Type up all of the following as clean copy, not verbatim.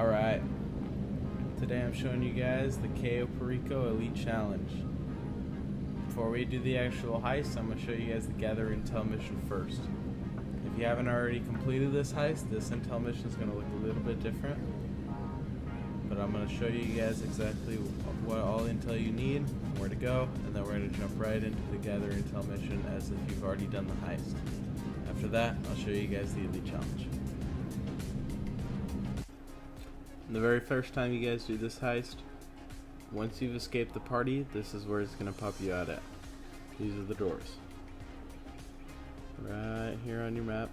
Alright, today I'm showing you guys the Cayo Perico Elite Challenge. Before we do the actual heist, I'm going to show you guys the gather intel mission first. If you haven't already completed this heist, this intel mission is going to look a little bit different. But I'm going to show you guys exactly what all intel you need, where to go, and then we're going to jump right into the gather intel mission as if you've already done the heist. After that, I'll show you guys the Elite Challenge. The very first time you guys do this heist, once you've escaped the party, this is where it's going to pop you out at. These are the doors. Right here on your map.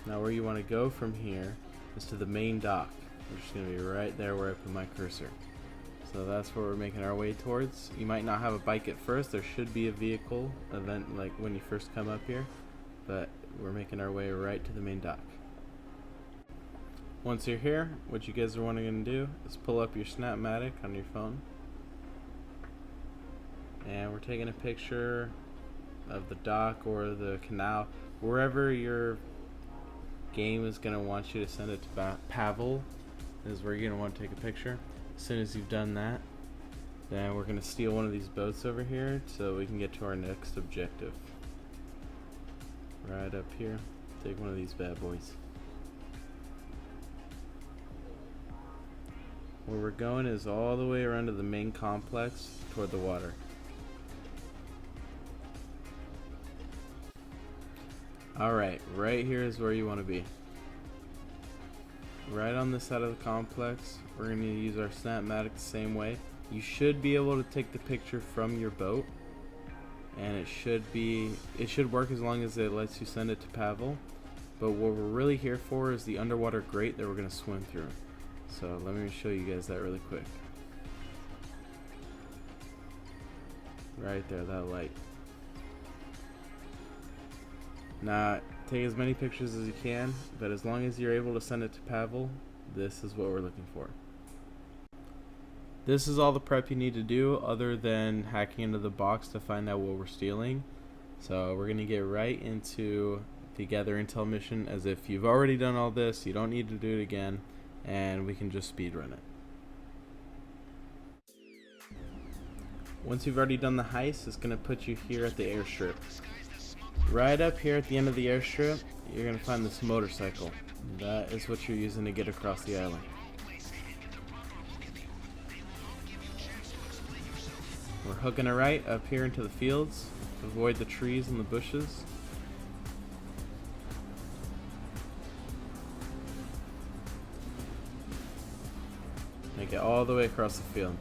Now where you want to go from here is to the main dock, which is going to be right there where I put my cursor. So that's where we're making our way towards. You might not have a bike at first. There should be a vehicle event like when you first come up here, but we're making our way right to the main dock. Once you're here, what you guys are wanting to do is pull up your Snapmatic on your phone, and we're taking a picture of the dock or the canal, wherever your game is going to want you to send it to Pavel is where you're going to want to take a picture. As soon as you've done that, then we're going to steal one of these boats over here so we can get to our next objective. Right up here, take one of these bad boys. Where we're going is all the way around to the main complex toward the water. Alright, right here is where you want to be. Right on this side of the complex, we're going to use our Snapmatic the same way. You should be able to take the picture from your boat, and it should work as long as it lets you send it to Pavel. But what we're really here for is the underwater grate that we're going to swim through. So let me show you guys that really quick. Right there, that light. Now, take as many pictures as you can, but as long as you're able to send it to Pavel, this is what we're looking for. This is all the prep you need to do other than hacking into the box to find out what we're stealing. So we're going to get right into the gather intel mission as if you've already done all this, you don't need to do it again, and we can just speedrun it. Once you've already done the heist, it's going to put you here at the airstrip. Right up here at the end of the airstrip, you're going to find this motorcycle. That is what you're using to get across the island. We're hooking a right up here into the fields. Avoid the trees and the bushes. Make it all the way across the field.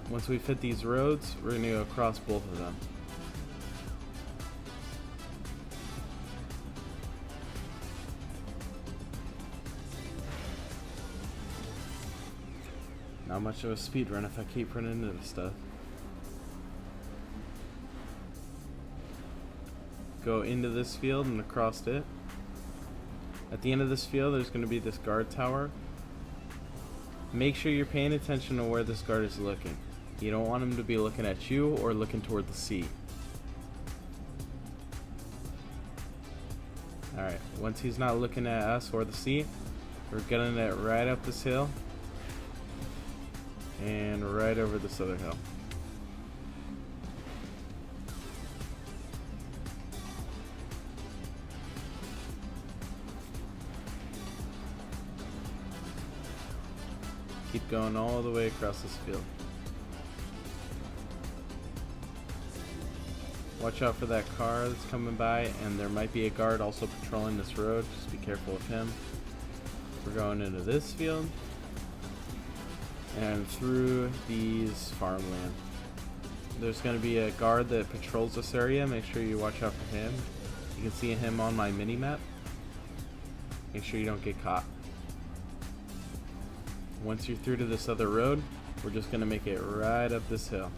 Once we've hit these roads, we're going to go across both of them. Not much of a speed run if I keep running into this stuff. Go into this field and across it. At the end of this field, there's going to be this guard tower. Make sure you're paying attention to where this guard is looking. You don't want him to be looking at you or looking toward the sea. Alright, once he's not looking at us or the sea, we're getting it right up this hill and right over this other hill. Keep going all the way across this field. Watch out for that car that's coming by, and there might be a guard also patrolling this road. Just be careful of him. We're going into this field and through these farmland. There's going to be a guard that patrols this area. Make sure you watch out for him. You can see him on my mini map. Make sure you don't get caught. Once you're through to this other road, we're just going to make it right up this hill.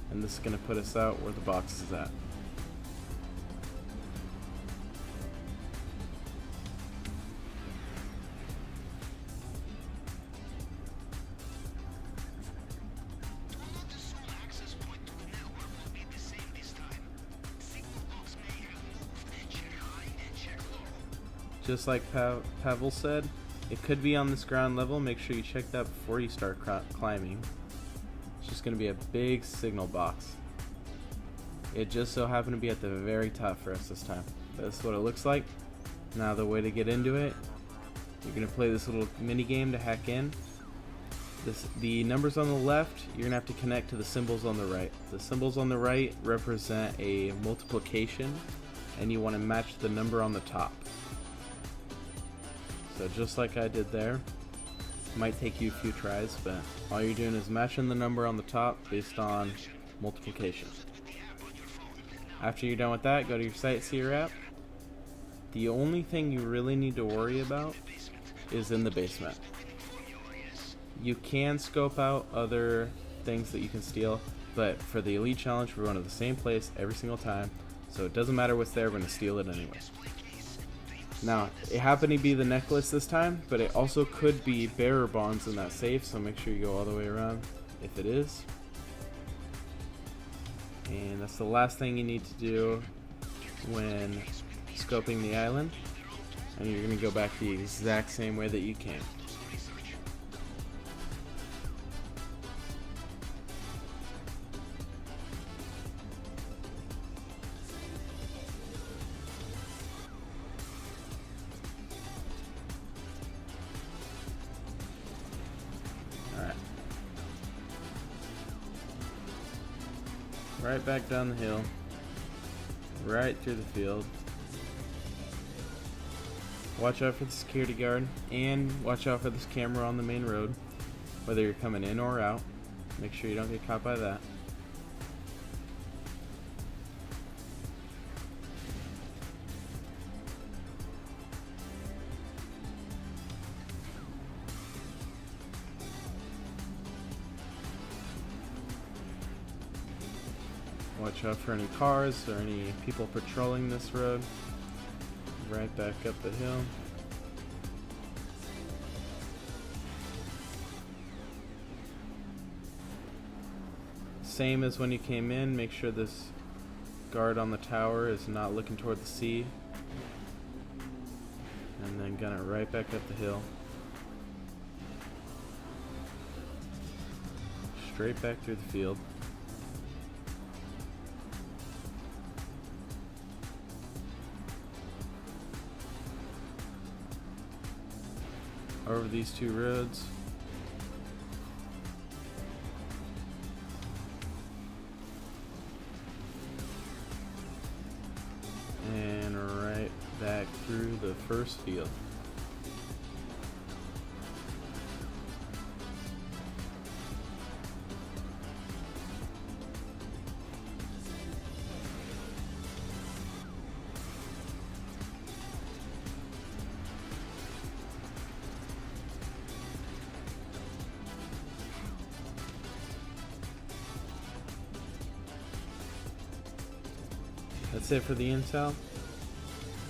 And this is going to put us out where the box is at. just like Pavel said, it could be on this ground level. Make sure you check that before you start climbing. It's just going to be a big signal box. It just so happened to be at the very top for us this time. That's what it looks like. Now the way to get into it, you're going to play this little mini game to hack in. The numbers on the left, you're going to have to connect to the symbols on the right. The symbols on the right represent a multiplication, and you want to match the number on the top. So just like I did there, it might take you a few tries, but all you're doing is matching the number on the top based on multiplication. After you're done with that, go to your Sightseer app. The only thing you really need to worry about is in the basement. You can scope out other things that you can steal, but for the Elite Challenge, we're going to the same place every single time, so it doesn't matter what's there, we're going to steal it anyway. Now, it happened to be the necklace this time, but it also could be bearer bonds in that safe, so make sure you go all the way around if it is. And that's the last thing you need to do when scoping the island, and you're going to go back the exact same way that you came. Right back down the hill, right through the field. Watch out for the security guard, and watch out for this camera on the main road, whether you're coming in or out. Make sure you don't get caught by that. Watch out for any cars or any people patrolling this road. Right back up the hill. Same as when you came in, make sure this guard on the tower is not looking toward the sea. And then gun it right back up the hill. Straight back through the field. Over these two roads. And right back through the first field. That's it for the intel.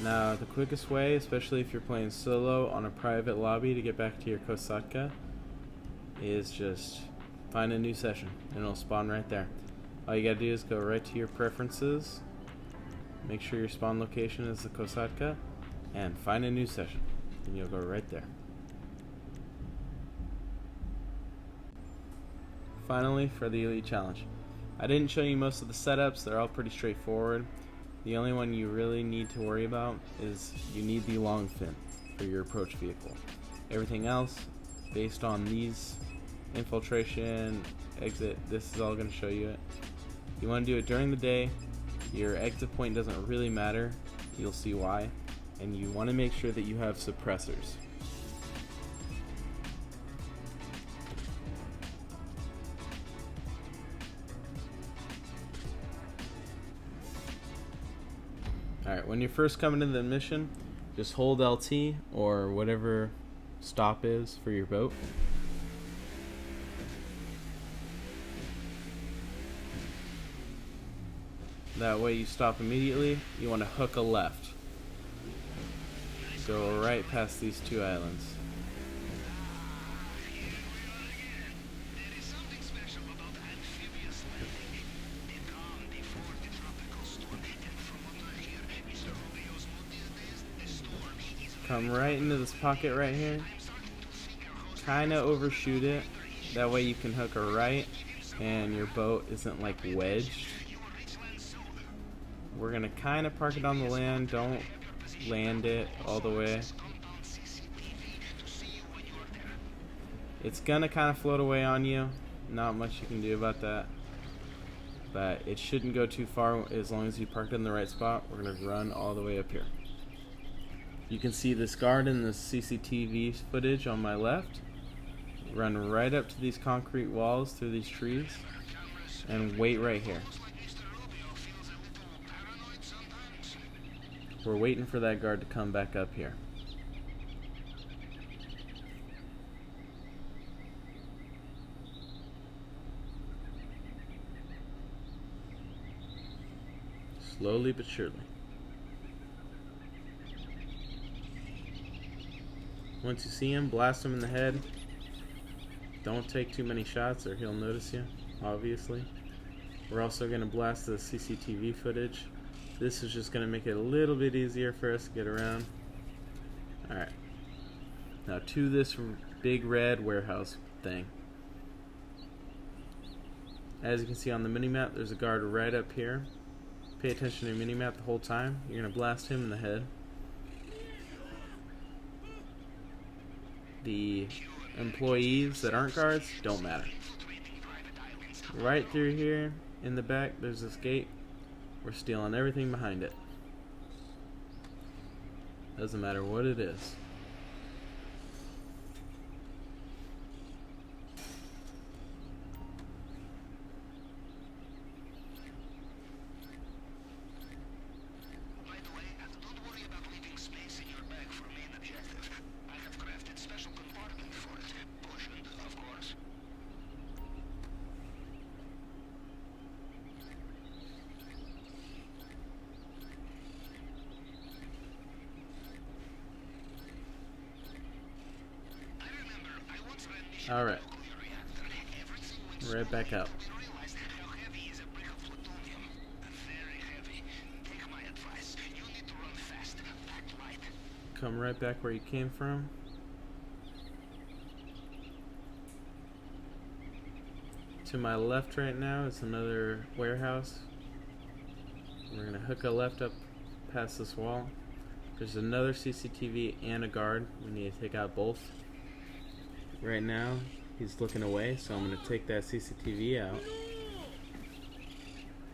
Now, the quickest way, especially if you're playing solo on a private lobby to get back to your Kosatka, is just find a new session, and it'll spawn right there. All you gotta do is go right to your preferences, make sure your spawn location is the Kosatka, and find a new session, and you'll go right there. Finally, for the Elite Challenge. I didn't show you most of the setups, they're all pretty straightforward. The only one you really need to worry about is you need the long fin for your approach vehicle. Everything else, based on these, infiltration, exit, this is all going to show you it. You want to do it during the day, your exit point doesn't really matter, you'll see why, and you want to make sure that you have suppressors. Alright, when you're first coming into the mission, just hold LT or whatever stop is for your boat. That way you stop immediately. You want to hook a left. Go right past these two islands. Come right into this pocket right here. Kind of overshoot it. That way you can hook a right and your boat isn't like wedged. We're gonna kind of park it on the land. Don't land it all the way. It's gonna kind of float away on you. Not much you can do about that. But it shouldn't go too far as long as you park it in the right spot. We're gonna run all the way up here. You can see this guard in the CCTV footage on my left. Run right up to these concrete walls through these trees and wait right here. We're waiting for that guard to come back up here. Slowly but surely. Once you see him, blast him in the head. Don't take too many shots or he'll notice you, obviously. We're also going to blast the CCTV footage. This is just going to make it a little bit easier for us to get around. Alright. Now to this big red warehouse thing. As you can see on the mini-map, there's a guard right up here. Pay attention to your mini-map the whole time. You're going to blast him in the head. The employees that aren't guards don't matter. Right through here in the back there's this gate. We're stealing everything behind it. Doesn't matter what it is. Alright. Right back up. Come right back where you came from. To my left right now is another warehouse. We're gonna hook a left up past this wall. There's another CCTV and a guard. We need to take out both. Right now, he's looking away, so I'm going to take that CCTV out.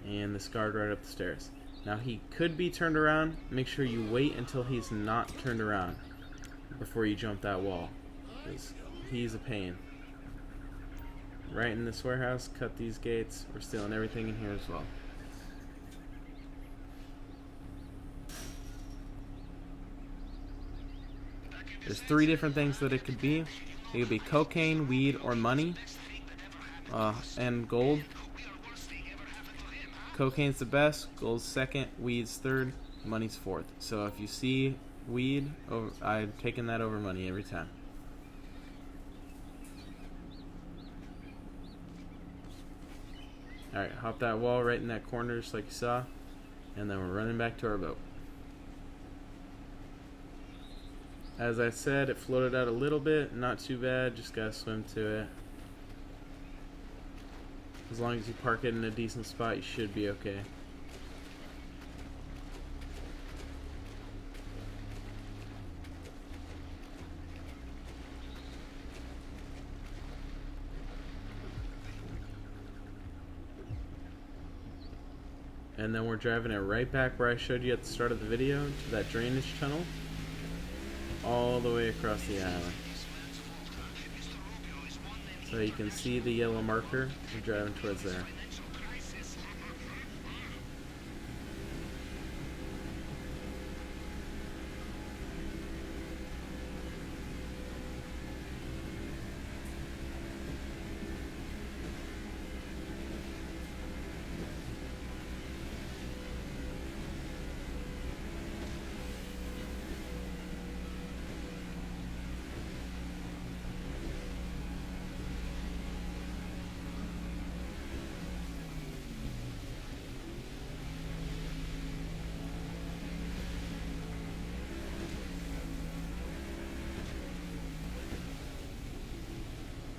And this guard right up the stairs. Now, he could be turned around. Make sure you wait until he's not turned around before you jump that wall, because he's a pain. Right in this warehouse, cut these gates. We're stealing everything in here as well. There's 3 different things that it could be. It could be cocaine, weed, or money, and gold. Cocaine's the best, gold's second, weed's third, money's fourth. So if you see weed, I'm taking that over money every time. Alright, hop that wall right in that corner just like you saw, and then we're running back to our boat. As I said, it floated out a little bit, not too bad, just gotta swim to it. As long as you park it in a decent spot, you should be okay. And then we're driving it right back where I showed you at the start of the video, to that drainage tunnel, all the way across the island. So you can see the yellow marker. We're driving towards there.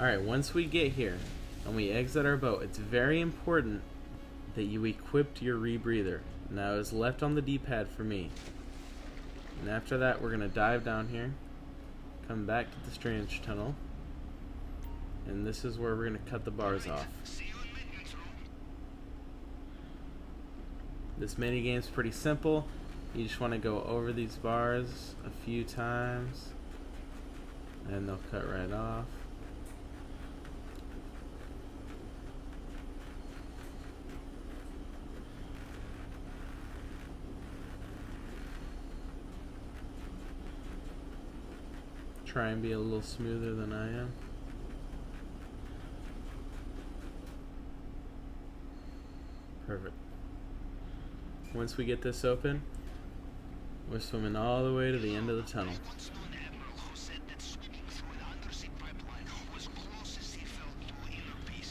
Alright, once we get here and we exit our boat, it's very important that you equipped your rebreather. Now it's left on the D-pad for me. And after that, we're going to dive down here, come back to the strange tunnel, and this is where we're going to cut the bars off. This minigame is pretty simple. You just want to go over these bars a few times, and they'll cut right off. Try and be a little smoother than I am. Perfect. Once we get this open, we're swimming all the way to the end of the tunnel.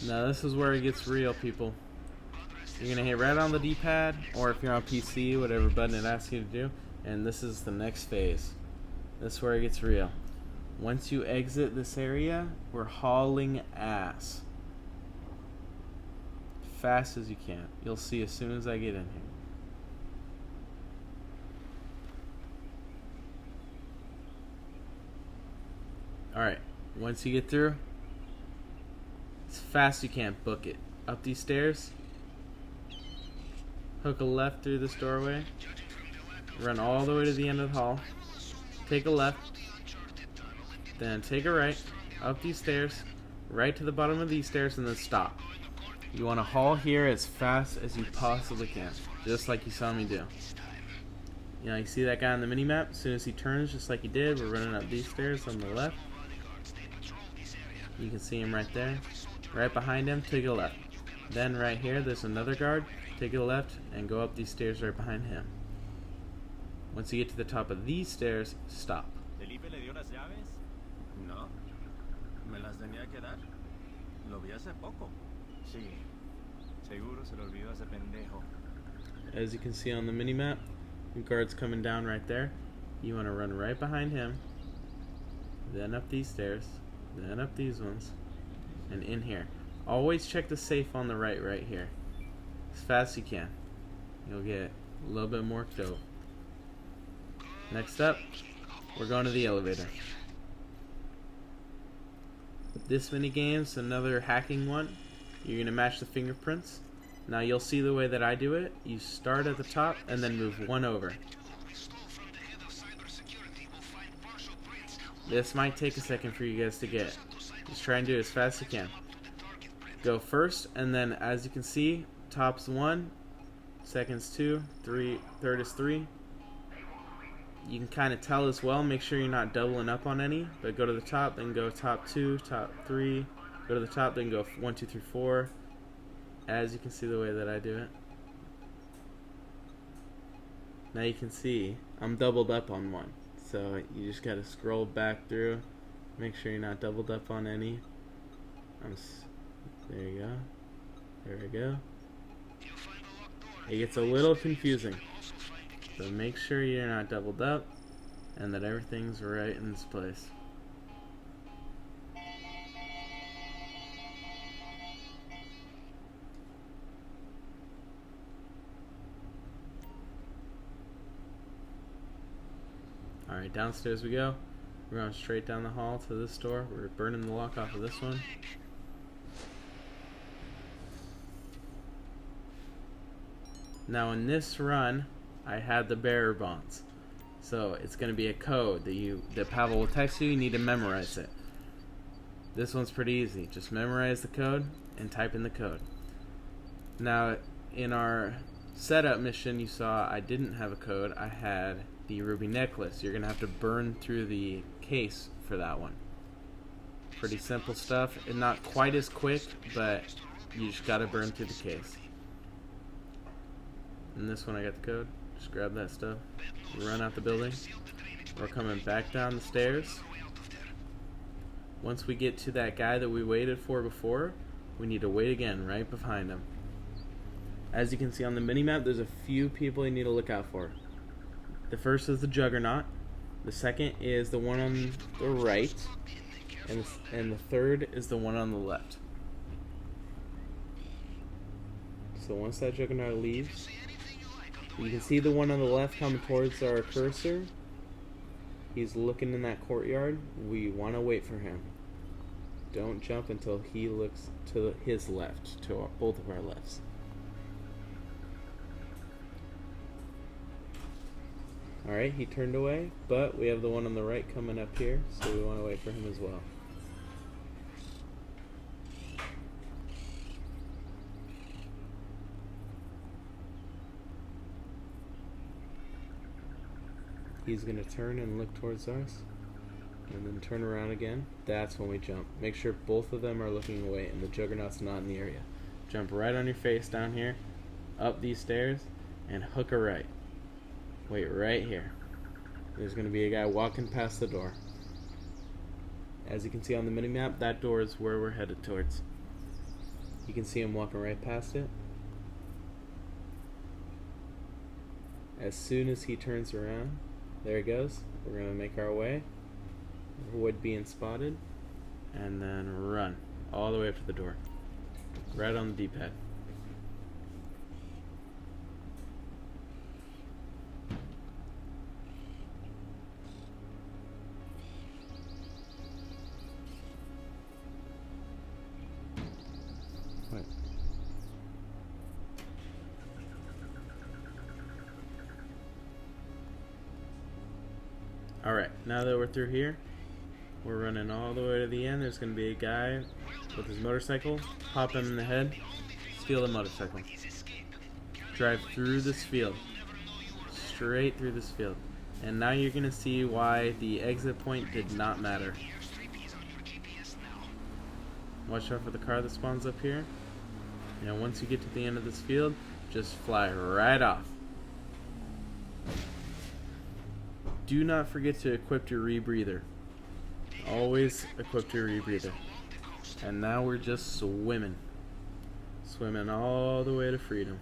Now this is where it gets real, people. You're gonna hit right on the D-pad, or if you're on PC, whatever button it asks you to do, and this is the next phase. This is where it gets real. Once you exit this area, we're hauling ass. Fast as you can. You'll see as soon as I get in here. Alright, once you get through, as fast as you can, book it. Up these stairs, hook a left through this doorway, run all the way to the end of the hall, take a left, then take a right, up these stairs, right to the bottom of these stairs, and then stop. You want to haul here as fast as you possibly can, just like you saw me do. You know, you see that guy on the mini-map? As soon as he turns, just like he did, we're running up these stairs on the left. You can see him right there. Right behind him, take a left. Then right here, there's another guard. Take a left and go up these stairs right behind him. Once you get to the top of these stairs, stop. ¿Felipe le dio las llaves? No. ¿Me las tenía que dar? Lo vi hace poco. Sí. Seguro se lo olvidó ese pendejo. As you can see on the mini-map, the guard's coming down right there. You want to run right behind him, then up these stairs, then up these ones, and in here. Always check the safe on the right here. As fast as you can. You'll get a little bit more dope. Next up, we're going to the elevator. This minigame's another hacking one. You're going to match the fingerprints. Now you'll see the way that I do it. You start at the top and then move one over. This might take a second for you guys to get. Just try and do it as fast as you can. Go first, and then as you can see, top's 1, second's 2, 3, third is 3. You can kind of tell as well. Make sure you're not doubling up on any, but go to the top, then go top 2, top 3. Go to the top, then go 1, 2, 3, 4. As you can see the way that I do it. Now you can see I'm doubled up on one. So you just gotta scroll back through. Make sure you're not doubled up on any. There you go. There we go. It gets a little confusing. So make sure you're not doubled up and that everything's right in its place. Alright, downstairs we go. We're going straight down the hall to this door. We're burning the lock off of this one. Now in this run, I had the bearer bonds. So it's going to be a code that Pavel will text you. You need to memorize it. This one's pretty easy. Just memorize the code and type in the code. Now in our setup mission, you saw I didn't have a code. I had the ruby necklace. You're gonna have to burn through the case for that one. Pretty simple stuff, and not quite as quick, but you just gotta burn through the case. And this one I got the code. Just grab that stuff, run out the building. We're coming back down the stairs. Once we get to that guy that we waited for before, we need to wait again right behind him. As you can see on the mini-map, there's a few people you need to look out for. The first is the Juggernaut. The second is the one on the right. and the third is the one on the left. So once that Juggernaut leaves, you can see the one on the left coming towards our cursor. He's looking in that courtyard. We want to wait for him. Don't jump until he looks to his left, to both of our lefts. Alright, he turned away, but we have the one on the right coming up here, so we want to wait for him as well. He's going to turn and look towards us, and then turn around again. That's when we jump. Make sure both of them are looking away and the Juggernaut's not in the area. Jump right on your face down here, up these stairs, and hook a right. Wait right here. There's going to be a guy walking past the door. As you can see on the minimap, that door is where we're headed towards. You can see him walking right past it. As soon as he turns around, there he goes. We're going to make our way, avoid being spotted, and then run all the way up to the door. Right on the D-pad. Right. Alright, now that we're through here, we're running all the way to the end. There's going to be a guy with his motorcycle. Pop him in the head, steal the motorcycle. Drive through this field. Straight through this field. And now you're going to see why the exit point did not matter. Watch out for the car that spawns up here. And once you get to the end of this field, just fly right off. Do not forget to equip your rebreather. Always equip your rebreather. And now we're just swimming. Swimming all the way to freedom.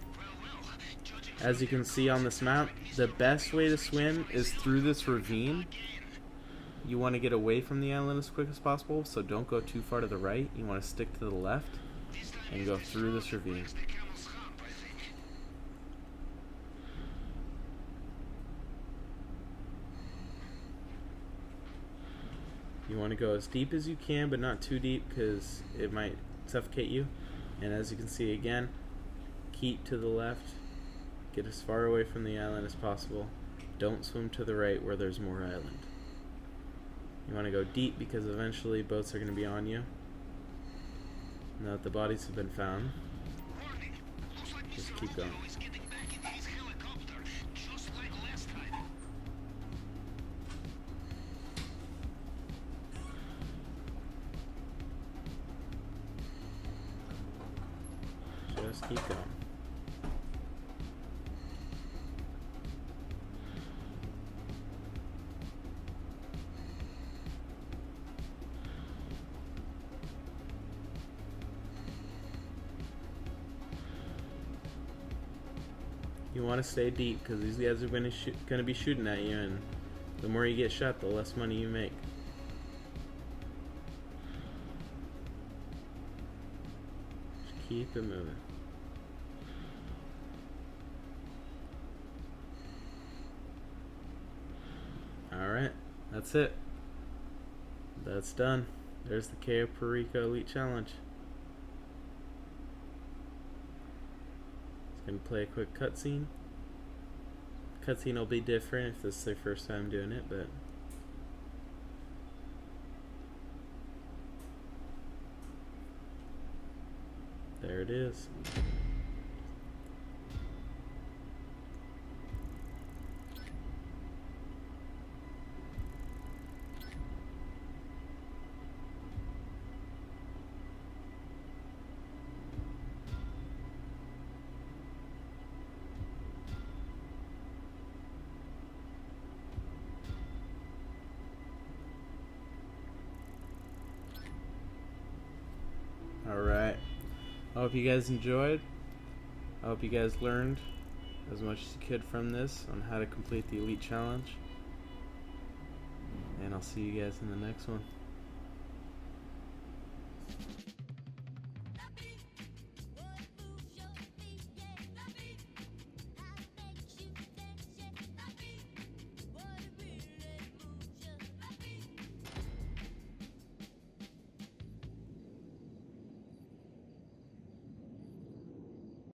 As you can see on this map, the best way to swim is through this ravine. You want to get away from the island as quick as possible, so don't go too far to the right. You want to stick to the left and go through this ravine. You want to go as deep as you can, but not too deep because it might suffocate you. And as you can see again, keep to the left. Get as far away from the island as possible. Don't swim to the right where there's more island. You want to go deep because eventually boats are going to be on you. Now that the bodies have been found, just keep going. Just keep going. You want to stay deep because these guys are going to be shooting at you, and the more you get shot, the less money you make. Just keep it moving. Alright, that's it. That's done. There's the Cayo Perico Elite Challenge. Gonna play a quick cutscene. Cutscene will be different if this is their first time doing it, but there it is. Alright, I hope you guys enjoyed. I hope you guys learned as much as you could from this on how to complete the Elite Challenge. And I'll see you guys in the next one.